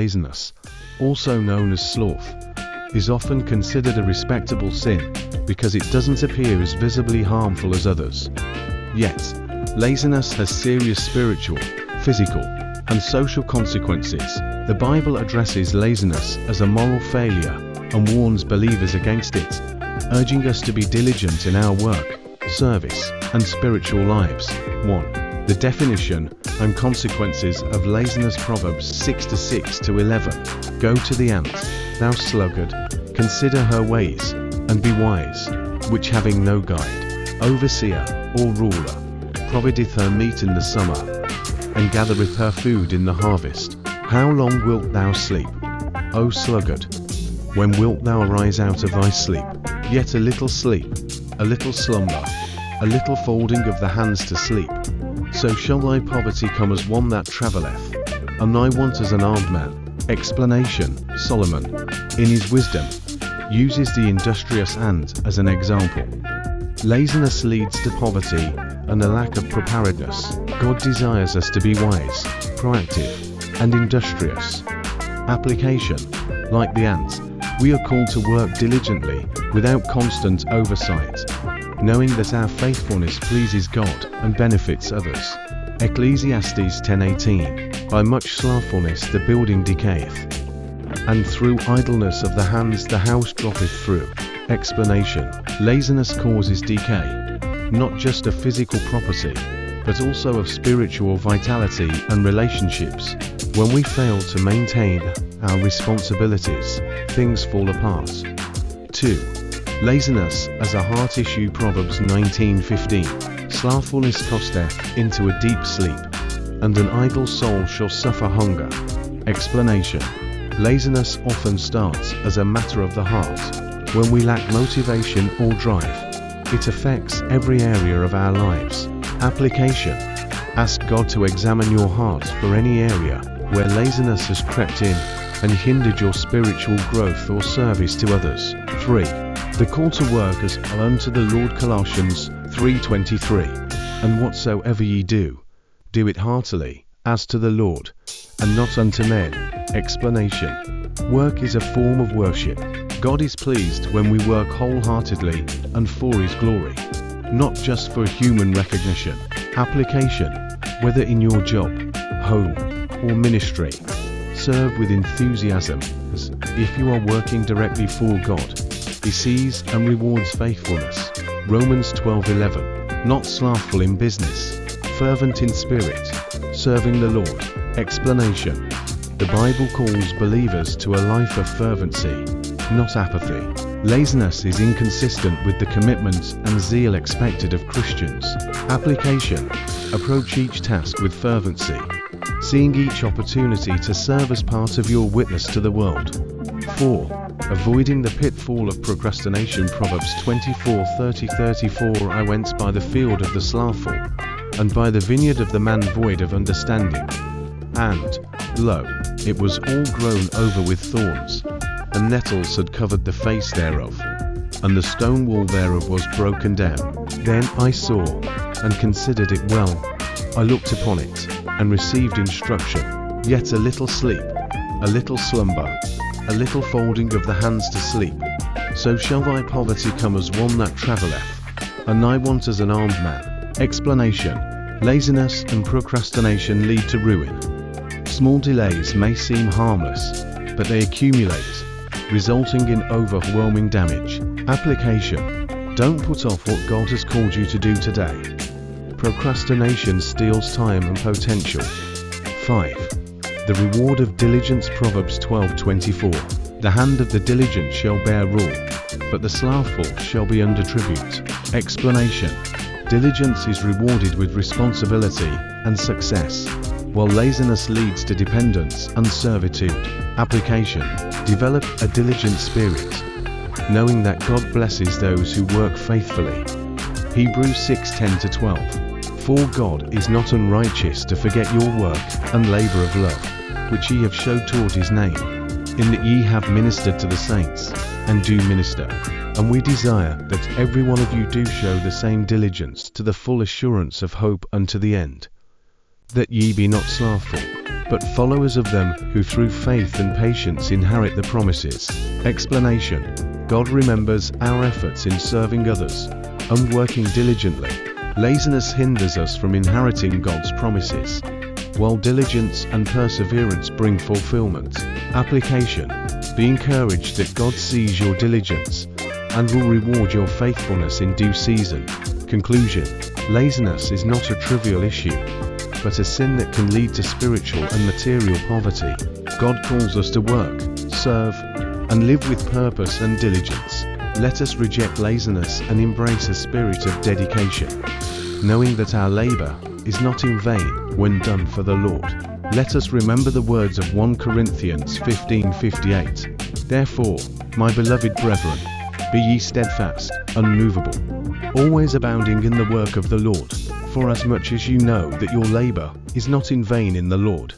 Laziness, also known as sloth, is often considered a respectable sin because it doesn't appear as visibly harmful as others. Yet, laziness has serious spiritual, physical, and social consequences. The Bible addresses laziness as a moral failure and warns believers against it, urging us to be diligent in our work, service, and spiritual lives. 1. The definition and consequences of laziness. Proverbs 6:6-11. Go to the ant, thou sluggard, consider her ways, and be wise, which having no guide, overseer, or ruler, provideth her meat in the summer, and gathereth her food in the harvest. How long wilt thou sleep, O sluggard? When wilt thou arise out of thy sleep? Yet a little sleep, a little slumber, a little folding of the hands to sleep. So shall thy poverty come as one that travelleth, and thy want as an armed man. Explanation. Solomon, in his wisdom, uses the industrious ant as an example. Laziness leads to poverty and a lack of preparedness. God desires us to be wise, proactive, and industrious. Application. Like the ant, we are called to work diligently without constant oversight, knowing that our faithfulness pleases God and benefits others. Ecclesiastes 10:18. By much slothfulness the building decayeth, and through idleness of the hands the house droppeth through. Explanation. Laziness causes decay, not just of physical property, but also of spiritual vitality and relationships. When we fail to maintain our responsibilities, things fall apart. 2. Laziness as a heart issue. Proverbs 19:15. Slothfulness casteth into a deep sleep, and an idle soul shall suffer hunger. Explanation. Laziness often starts as a matter of the heart. When we lack motivation or drive, it affects every area of our lives. Application. Ask God to examine your heart for any area where laziness has crept in and hindered your spiritual growth or service to others. 3. The call to work as unto the Lord. Colossians 3:23. And whatsoever ye do, do it heartily, as to the Lord, and not unto men. Explanation. Work is a form of worship. God is pleased when we work wholeheartedly and for His glory, not just for human recognition. Application. Whether in your job, home, or ministry, serve with enthusiasm, as if you are working directly for God. He sees and rewards faithfulness. Romans 12:11. Not slothful in business, fervent in spirit, serving the Lord. Explanation. The Bible calls believers to a life of fervency, not apathy. Laziness is inconsistent with the commitment and zeal expected of Christians. Application. Approach each task with fervency, seeing each opportunity to serve as part of your witness to the world. 4. Avoiding the pitfall of procrastination. Proverbs 24:30-34. I went by the field of the slothful, and by the vineyard of the man void of understanding. And, lo, it was all grown over with thorns, and nettles had covered the face thereof, and the stone wall thereof was broken down. Then I saw, and considered it well. I looked upon it, and received instruction. Yet a little sleep, a little slumber, a little folding of the hands to sleep. So shall thy poverty come as one that travelleth, and thy want as an armed man. Explanation. Laziness and procrastination lead to ruin. Small delays may seem harmless, but they accumulate, resulting in overwhelming damage. Application. Don't put off what God has called you to do today. Procrastination steals time and potential. 5. The reward of diligence. Proverbs 12:24. The hand of the diligent shall bear rule, but the slothful shall be under tribute. Explanation. Diligence is rewarded with responsibility and success, while laziness leads to dependence and servitude. Application. Develop a diligent spirit, knowing that God blesses those who work faithfully. Hebrews 6:10-12. For God is not unrighteous to forget your work and labour of love, which ye have showed toward His name, in that ye have ministered to the saints, and do minister. And we desire that every one of you do show the same diligence to the full assurance of hope unto the end, that ye be not slothful, but followers of them who through faith and patience inherit the promises. Explanation: God remembers our efforts in serving others and working diligently. Laziness hinders us from inheriting God's promises, while diligence and perseverance bring fulfillment. Application: be encouraged that God sees your diligence and will reward your faithfulness in due season. Conclusion: laziness is not a trivial issue, but a sin that can lead to spiritual and material poverty. God calls us to work, serve, and live with purpose and diligence. Let us reject laziness and embrace a spirit of dedication, knowing that our labor is not in vain when done for the Lord. Let us remember the words of 1 Corinthians 15:58. Therefore, my beloved brethren, be ye steadfast, unmovable, always abounding in the work of the Lord, for as much as you know that your labor is not in vain in the Lord.